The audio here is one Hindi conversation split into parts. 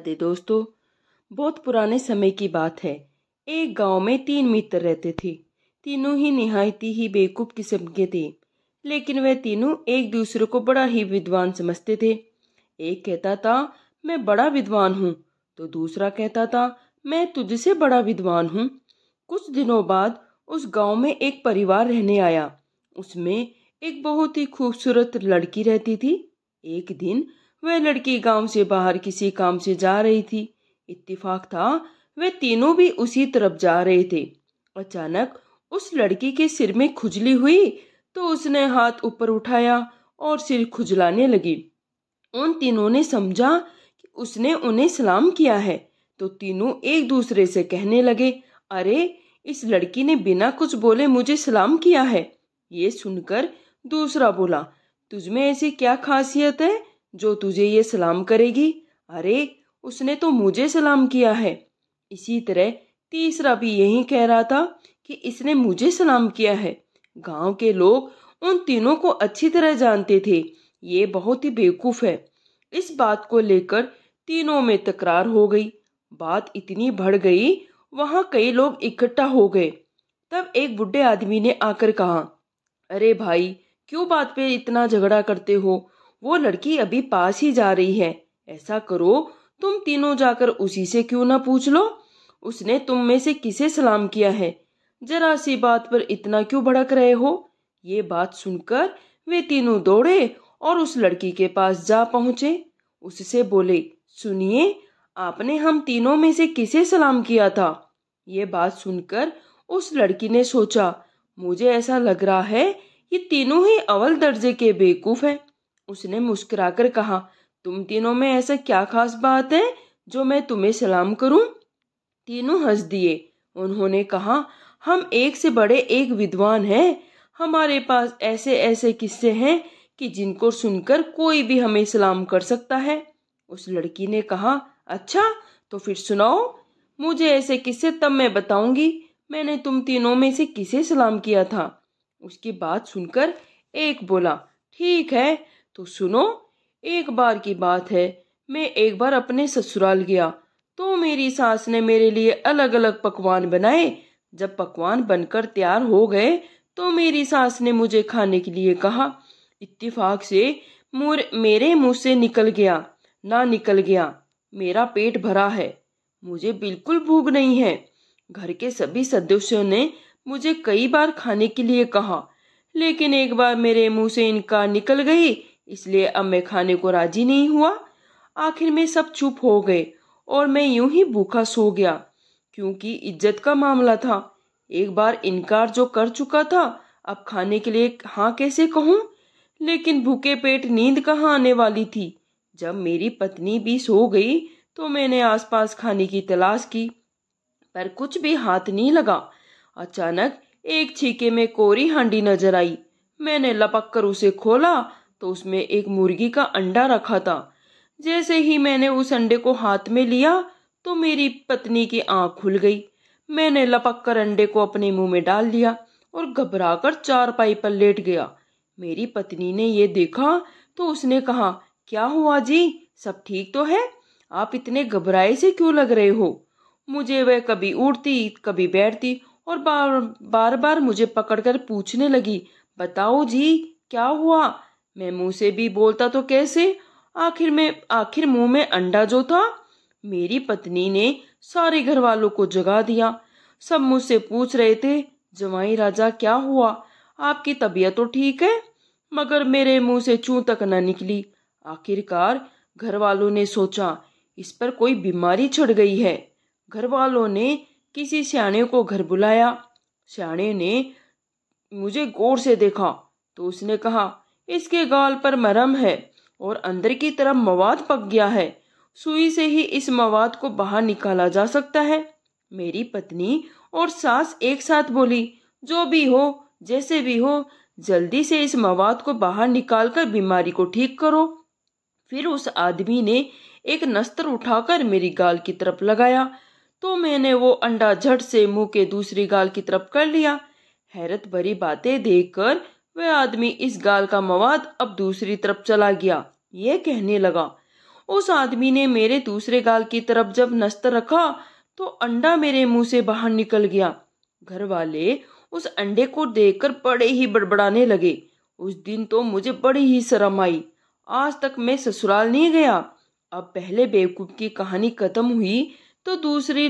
राधे दोस्तों। बहुत पुराने समय की बात है। एक गांव में 3 मित्र रहते थे। तीनों ही निहायत ही बेवकूफ किस्म के थे, लेकिन वे तीनों एक दूसरे को बड़ा ही विद्वान समझते थे। एक कहता था मैं बड़ा विद्वान हूँ, तो दूसरा कहता था मैं तुझसे बड़ा विद्वान हूँ। कुछ दिनों बाद उस गांव में एक परिवार रहने आया। उसमें एक बहुत ही खूबसूरत लड़की रहती थी। एक दिन वह लड़की गांव से बाहर किसी काम से जा रही थी। इत्तेफाक था वे तीनों भी उसी तरफ जा रहे थे। अचानक उस लड़की के सिर में खुजली हुई, तो उसने हाथ ऊपर उठाया और सिर खुजलाने लगी। उन तीनों ने समझा कि उसने उन्हें सलाम किया है, तो तीनों एक दूसरे से कहने लगे, अरे इस लड़की ने बिना कुछ बोले मुझे सलाम किया है। ये सुनकर दूसरा बोला, तुझमें ऐसी क्या खासियत है जो तुझे ये सलाम करेगी? अरे उसने तो मुझे सलाम किया है। इसी तरह तीसरा भी यही कह रहा था कि इसने मुझे सलाम किया है। गांव के लोग उन तीनों को अच्छी तरह जानते थे, ये बहुत ही बेवकूफ है। इस बात को लेकर तीनों में तकरार हो गई। बात इतनी बढ़ गई, वहां कई लोग इकट्ठा हो गए। तब एक बुढ़े आदमी ने आकर कहा, अरे भाई, क्यों बात पे इतना झगड़ा करते हो? वो लड़की अभी पास ही जा रही है। ऐसा करो, तुम तीनों जाकर उसी से क्यों ना पूछ लो, उसने तुम में से किसे सलाम किया है? जरा सी बात पर इतना क्यों भड़क रहे हो? ये बात सुनकर वे तीनों दौड़े और उस लड़की के पास जा पहुंचे। उससे बोले, सुनिए, आपने हम तीनों में से किसे सलाम किया था? ये बात सुनकर उस लड़की ने सोचा, मुझे ऐसा लग रहा है ये तीनों ही अव्वल दर्जे के बेवकूफ हैं। उसने मुस्कुराकर कहा, तुम तीनों में ऐसा क्या खास बात है जो मैं तुम्हें सलाम करूं? तीनों हंस दिए। उन्होंने कहा, हम एक से बड़े एक विद्वान हैं। हमारे पास ऐसे ऐसे किस्से हैं कि जिनको सुनकर कोई भी हमें सलाम कर सकता है। उस लड़की ने कहा, अच्छा तो फिर सुनाओ, मुझे ऐसे किस्से तब मैं बताऊंगी मैंने तुम तीनों में से किसे सलाम किया था। उसकी बात सुनकर एक बोला, ठीक है तो सुनो। एक बार की बात है, मैं एक बार अपने ससुराल गया, तो मेरी सास ने मेरे लिए अलग अलग पकवान बनाए। जब पकवान बनकर तैयार हो गए, तो मेरी सास ने मुझे खाने के लिए कहा। इत्तेफाक से मेरे मुंह से निकल गया, मेरा पेट भरा है, मुझे बिल्कुल भूख नहीं है। घर के सभी सदस्यों ने मुझे कई बार खाने के लिए कहा, लेकिन एक बार मेरे मुंह से इनकार निकल गई, इसलिए अब मैं खाने को राजी नहीं हुआ। आखिर में सब चुप हो गए और मैं यूं ही भूखा सो गया, क्योंकि इज्जत का मामला था। एक बार इनकार जो कर चुका था, अब खाने के लिए हाँ कैसे कहूँ? लेकिन भूखे पेट नींद कहाँ आने वाली थी। जब मेरी पत्नी भी सो गई, तो मैंने आसपास खाने की तलाश की, पर कुछ भी हाथ नहीं लगा। अचानक एक छीके में कोरी हांडी नजर आई। मैंने लपक कर उसे खोला, तो उसमें एक मुर्गी का अंडा रखा था। जैसे ही मैंने उस अंडे को हाथ में लिया, तो मेरी पत्नी की आंख खुल गई। मैंने लपक कर अंडे को अपने मुंह में डाल लिया और घबराकर चारपाई पर लेट गया। मेरी पत्नी ने ये देखा तो उसने कहा, क्या हुआ जी, सब ठीक तो है? आप इतने घबराए से क्यों लग रहे हो? मुझे वह कभी उठती कभी बैठती और बार बार मुझे पकड़कर पूछने लगी, बताओ जी क्या हुआ? मैं मुंह से भी बोलता तो कैसे, आखिर मुंह में अंडा जो था। मेरी पत्नी ने सारे घर वालों को जगा दिया। सब मुझसे पूछ रहे थे, जवाई राजा क्या हुआ, आपकी तबीयत तो ठीक है? मगर मेरे मुंह से चूं तक न निकली। आखिरकार घर वालों ने सोचा इस पर कोई बीमारी चढ़ गई है। घर वालों ने किसी सियाने को घर बुलाया। सियाने ने मुझे गौर से देखा, तो उसने कहा, इसके गाल पर मरहम है और अंदर की तरफ मवाद पक गया है, सुई से ही इस मवाद को बाहर निकाला जा सकता है। मेरी पत्नी और सास एक साथ बोली, जो भी हो जैसे भी हो, जल्दी से इस मवाद को बाहर निकालकर बीमारी को ठीक करो। फिर उस आदमी ने एक नस्तर उठाकर मेरी गाल की तरफ लगाया, तो मैंने वो अंडा झट से मुंह के दूसरी गाल की तरफ कर लिया। हैरत भरी बातें देखकर वह आदमी इस गाल का मवाद अब दूसरी तरफ चला गया। ये कहने लगा, उस आदमी ने मेरे दूसरे गाल की तरफ जब नस्त रखा तो अंडा मेरे मुंह से बाहर निकल गया। घर वाले उस अंडे को देखकर बड़े ही बड़बड़ाने लगे। उस दिन तो मुझे बड़ी ही शर्म आई। आज तक मैं ससुराल नहीं गया। अब पहले बेवकूफ की कहानी खत्म हुई तो दूसरी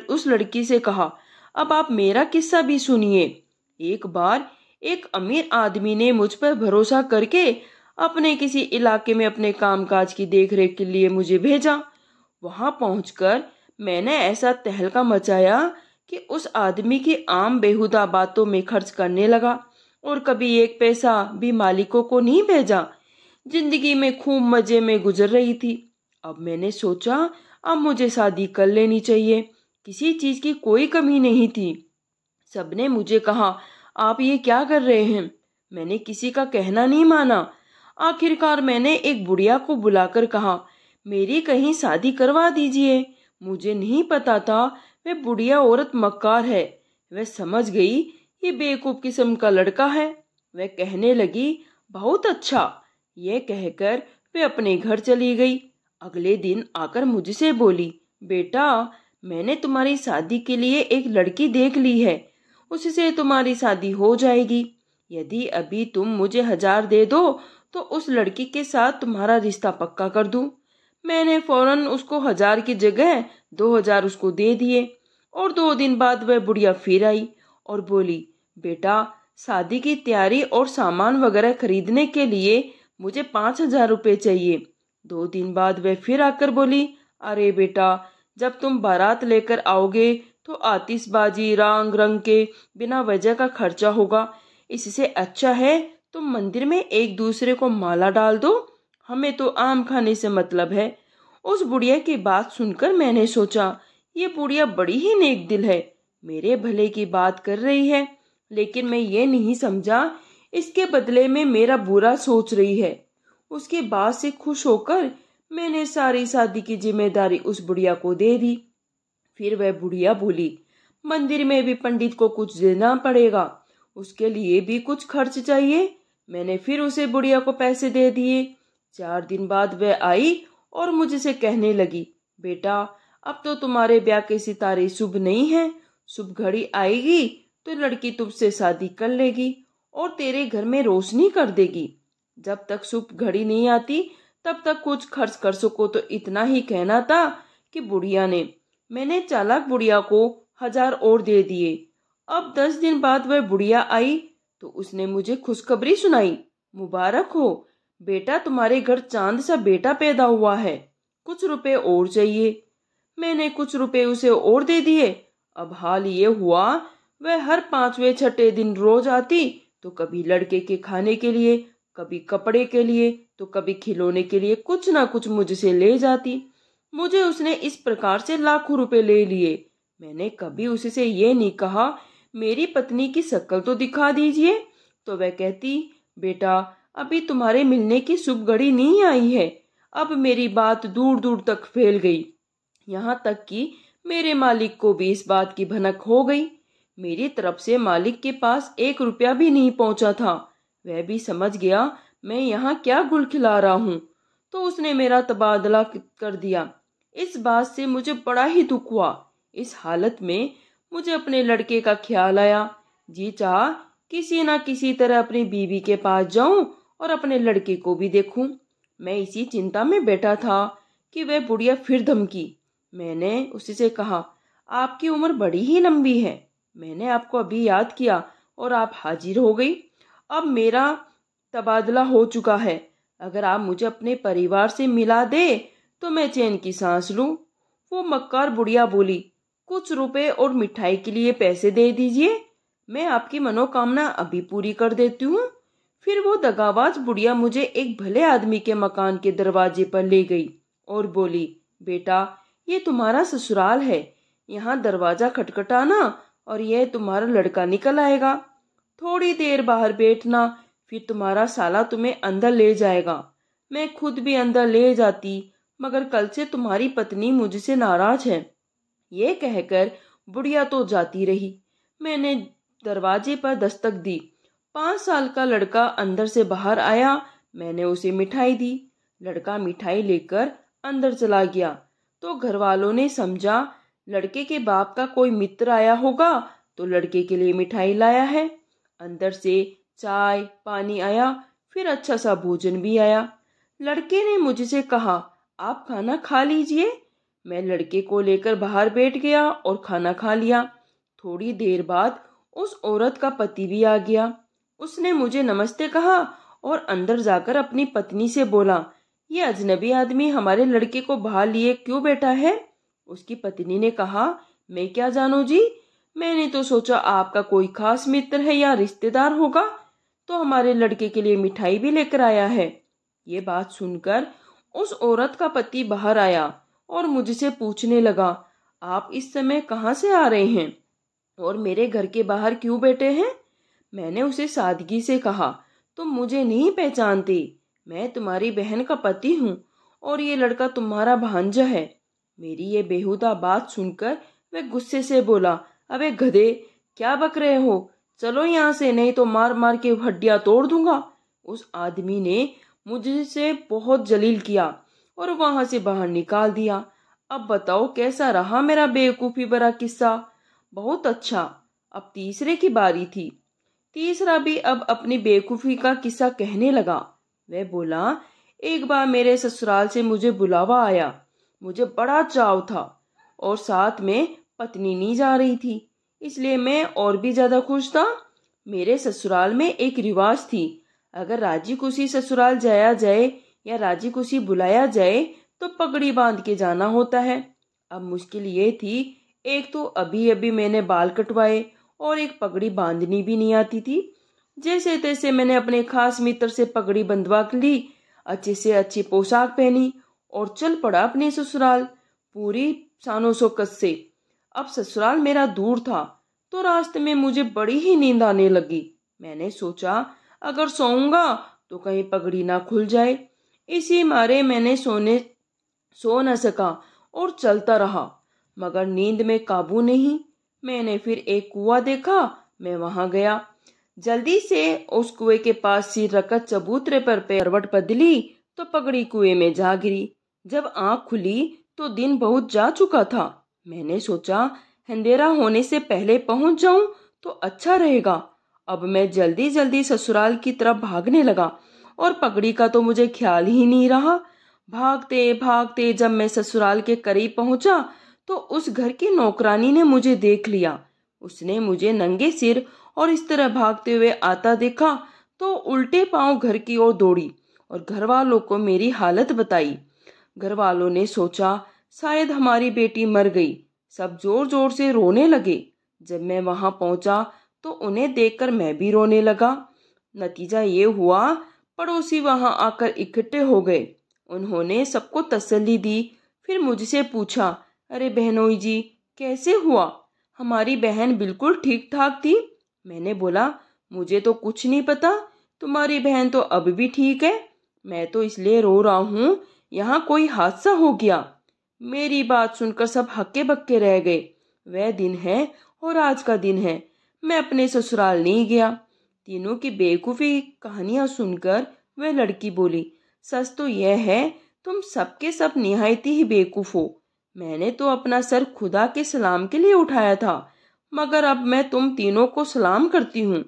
उस लड़की से कहा, अब आप मेरा किस्सा भी सुनिए। एक बार एक अमीर आदमी ने मुझ पर भरोसा करके अपने किसी इलाके में अपने कामकाज की देखरेख के लिए मुझे भेजा। वहां पहुंचकर मैंने ऐसा तहलका मचाया कि उस आदमी की आम बेहुदा बातों में खर्च करने लगा और कभी एक पैसा भी मालिकों को नहीं भेजा। जिंदगी में खूब मजे में गुजर रही थी। अब मैंने सोचा अब मुझे शादी कर लेनी चाहिए। किसी चीज की कोई कमी नहीं थी। सबने मुझे कहा, आप ये क्या कर रहे हैं? मैंने किसी का कहना नहीं माना। आखिरकार मैंने एक बुढ़िया को बुलाकर कहा, मेरी कहीं शादी करवा दीजिए। मुझे नहीं पता था वह बुढ़िया औरत मक्कार है। वह समझ गई ये बेवकूफ किस्म का लड़का है। वह कहने लगी, बहुत अच्छा। यह कहकर वे अपने घर चली गई। अगले दिन आकर मुझसे बोली, बेटा मैंने तुम्हारी शादी के लिए एक लड़की देख ली है, उससे तुम्हारी शादी हो जाएगी। यदि अभी तुम मुझे 1000 दे दो तो उस लड़की के साथ तुम्हारा रिश्ता पक्का कर दूं। मैंने फौरन उसको 1000 की जगह 2000 उसको दे दिए और 2 दिन बाद वह बुढ़िया फिर आई और बोली, बेटा शादी की तैयारी और सामान वगैरह खरीदने के लिए मुझे 5000 रुपये चाहिए। 2 दिन बाद वह फिर आकर बोली, अरे बेटा जब तुम बारात लेकर आओगे तो आतिशबाजी रंग रंग के बिना वजह का खर्चा होगा। इससे अच्छा है तुम मंदिर में एक दूसरे को माला डाल दो। हमें तो आम खाने से मतलब है। उस बुढ़िया की बात सुनकर मैंने सोचा, ये बुढ़िया बड़ी ही नेक दिल है, मेरे भले की बात कर रही है, लेकिन मैं ये नहीं समझा इसके बदले में मेरा बुरा सोच रही है। उसकी बात से खुश होकर मैंने सारी शादी की जिम्मेदारी उस बुढ़िया को दे दी। फिर वह बुढ़िया बोली, मंदिर में भी पंडित को कुछ देना पड़ेगा, उसके लिए भी कुछ खर्च चाहिए। मैंने फिर उसे बुढ़िया को पैसे दे दिए। 4 दिन बाद वह आई और मुझसे कहने लगी, बेटा अब तो तुम्हारे ब्याह के सितारे शुभ नहीं हैं। शुभ घड़ी आएगी तो लड़की तुमसे शादी कर लेगी और तेरे घर में रोशनी कर देगी। जब तक शुभ घड़ी नहीं आती तब तक कुछ खर्च कर सको। तो इतना ही कहना था कि बुढ़िया ने, मैंने चालाक बुढ़िया को 1000 और दे दिए। अब 10 दिन बाद वह बुढ़िया आई तो उसने मुझे खुशखबरी सुनाई, मुबारक हो बेटा, तुम्हारे घर चांद सा बेटा पैदा हुआ है, कुछ रुपए और चाहिए। मैंने कुछ रुपए उसे और दे दिए। अब हाल ये हुआ, वह हर 5वें 6ठे दिन रोज आती तो कभी लड़के के खाने के लिए, कभी कपड़े के लिए, तो कभी खिलौने के लिए कुछ ना कुछ मुझसे ले जाती। मुझे उसने इस प्रकार से लाखों रुपए ले लिए। मैंने कभी उससे ये नहीं कहा, मेरी पत्नी की शक्ल तो दिखा दीजिए। तो वह कहती, बेटा अभी तुम्हारे मिलने की शुभ घड़ी नहीं आई है। अब मेरी बात दूर दूर तक फैल गई, यहाँ तक कि मेरे मालिक को भी इस बात की भनक हो गई। मेरी तरफ से मालिक के पास 1 रुपया भी नहीं पहुंचा था। वह भी समझ गया मैं यहाँ क्या गुल खिला रहा हूँ, तो उसने मेरा तबादला कर दिया। इस बात से मुझे बड़ा ही दुख हुआ। इस हालत में मुझे अपने लड़के का ख्याल आया। जी चाह किसी न किसी तरह अपनी बीवी के पास जाऊं और अपने लड़के को भी देखूं। मैं इसी चिंता में बैठा था कि वह बुढ़िया फिर धमकी। मैंने उससे कहा, आपकी उम्र बड़ी ही लंबी है, मैंने आपको अभी याद किया और आप हाजिर हो गई। अब मेरा तबादला हो चुका है, अगर आप मुझे अपने परिवार से मिला दे तो मैं चैन की सांस लूं। वो मक्कार बुढ़िया बोली, कुछ रुपए और मिठाई के लिए पैसे दे दीजिए, मैं आपकी मनोकामना अभी पूरी कर देती हूँ। फिर वो दगाबाज बुढ़िया मुझे एक भले आदमी के मकान के दरवाजे पर ले गई और बोली, बेटा ये तुम्हारा ससुराल है, यहाँ दरवाजा खटखटाना और यह तुम्हारा लड़का निकल आएगा। थोड़ी देर बाहर बैठना, फिर तुम्हारा साला तुम्हें अंदर ले जाएगा। मैं खुद भी अंदर ले जाती, मगर कल से तुम्हारी पत्नी मुझसे नाराज है। ये कहकर बुढ़िया तो जाती रही। मैंने दरवाजे पर दस्तक दी। 5 साल का लड़का अंदर से बाहर आया। मैंने उसे मिठाई दी। लड़का मिठाई लेकर अंदर चला गया तो घर वालों ने समझा लड़के के बाप का कोई मित्र आया होगा तो लड़के के लिए मिठाई लाया है। अंदर से चाय पानी आया, फिर अच्छा सा भोजन भी आया। लड़के ने मुझसे कहा, आप खाना खा लीजिए। मैं लड़के को लेकर बाहर बैठ गया और खाना खा लिया। थोड़ी देर बाद उस औरत का पति भी आ गया। उसने मुझे नमस्ते कहा और अंदर जाकर अपनी पत्नी से बोला, ये अजनबी आदमी हमारे लड़के को बाहर लिए क्यों बैठा है? उसकी पत्नी ने कहा, मैं क्या जानूं जी, मैंने तो सोचा आपका कोई खास मित्र है या रिश्तेदार होगा तो हमारे लड़के के लिए मिठाई भी लेकर आया है। ये बात सुनकर उस औरत का पति बाहर आया और मुझसे पूछने लगा, आप इस समय कहाँ से आ रहे हैं और मेरे घर के बाहर क्यों बैठे हैं? मैंने उसे सादगी से कहा, तुम मुझे नहीं पहचानते, मैं तुम्हारी बहन का पति हूँ और ये लड़का तुम्हारा भांजा है। मेरी ये बेहुदा बात सुनकर वह गुस्से से बोला, अबे गधे, क्या बक रहे हो, चलो यहाँ से, नहीं तो मार मार के हड्डियां तोड़ दूंगा। उस आदमी ने मुझसे बहुत जलील किया और वहां से बाहर निकाल दिया। अब बताओ कैसा रहा मेरा बेवकूफी भरा किस्सा? बहुत अच्छा। अब तीसरे की बारी थी। तीसरा भी अब अपनी बेवकूफी का किस्सा कहने लगा। वह बोला, एक बार मेरे ससुराल से मुझे बुलावा आया। मुझे बड़ा चाव था और साथ में पत्नी नहीं जा रही थी, इसलिए मैं और भी ज्यादा खुश था। मेरे ससुराल में एक रिवाज थी, अगर राजी खुशी ससुराल जाया जाए या राजी खुशी बुलाया जाए तो पगड़ी बांध के जाना होता है। अब मुश्किल ये थी, एक तो अभी अभी मैंने बाल कटवाए और एक पगड़ी बांधनी भी नहीं आती थी। जैसे तैसे मैंने अपने खास मित्र से पगड़ी बंधवा ली, अच्छे से अच्छी पोशाक पहनी और चल पड़ा अपने ससुराल पूरी शानो शौकत से। अब ससुराल मेरा दूर था तो रास्ते में मुझे बड़ी ही नींद आने लगी। मैंने सोचा अगर सोऊंगा तो कहीं पगड़ी ना खुल जाए। इसी मारे मैंने सो न सका और चलता रहा, मगर नींद में काबू नहीं। मैंने फिर एक कुआं देखा, मैं वहां गया। जल्दी से उस कुएं के पास सिर रखकर चबूतरे पर करवट बदली तो पगड़ी कुएं में जा गिरी। जब आंख खुली तो दिन बहुत जा चुका था। मैंने सोचा अंधेरा होने से पहले पहुंच जाऊं तो अच्छा रहेगा। अब मैं जल्दी जल्दी ससुराल की तरफ भागने लगा और पगड़ी का तो मुझे ख्याल ही नहीं रहा। भागते भागते जब मैं ससुराल के करीब पहुंचा तो उस घर की नौकरानी ने मुझे देख लिया। उसने मुझे नंगे सिर और इस तरह भागते हुए आता देखा तो उल्टे पांव घर की ओर दौड़ी और घर वालों को मेरी हालत बताई। घर वालों ने सोचा शायद हमारी बेटी मर गई। सब जोर जोर से रोने लगे। जब मैं वहां पहुंचा तो उन्हें देखकर मैं भी रोने लगा। नतीजा ये हुआ, पड़ोसी वहां आकर इकट्ठे हो गए। उन्होंने सबको तसल्ली दी। फिर मुझसे पूछा, अरे बहनोई जी, कैसे हुआ? हमारी बहन बिल्कुल ठीक ठाक थी। मैंने बोला, मुझे तो कुछ नहीं पता, तुम्हारी बहन तो अब भी ठीक है। मैं तो इसलिए रो रहा हूँ, यहाँ कोई हादसा हो गया। मेरी बात सुनकर सब हक्के बक्के रह गए। वह दिन है और आज का दिन है, मैं अपने ससुराल नहीं गया। तीनों की बेवकूफी कहानियां सुनकर वह लड़की बोली, सच तो यह है तुम सबके सब निहायती ही बेवकूफ हो। मैंने तो अपना सर खुदा के सलाम के लिए उठाया था, मगर अब मैं तुम तीनों को सलाम करती हूँ।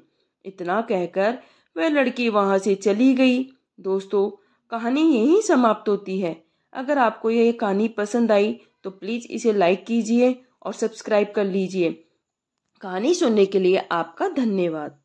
इतना कहकर वह लड़की वहां से चली गई। दोस्तों, कहानी यहीं समाप्त होती है। अगर आपको यह कहानी पसंद आई तो प्लीज़ इसे लाइक कीजिए और सब्सक्राइब कर लीजिए। कहानी सुनने के लिए आपका धन्यवाद।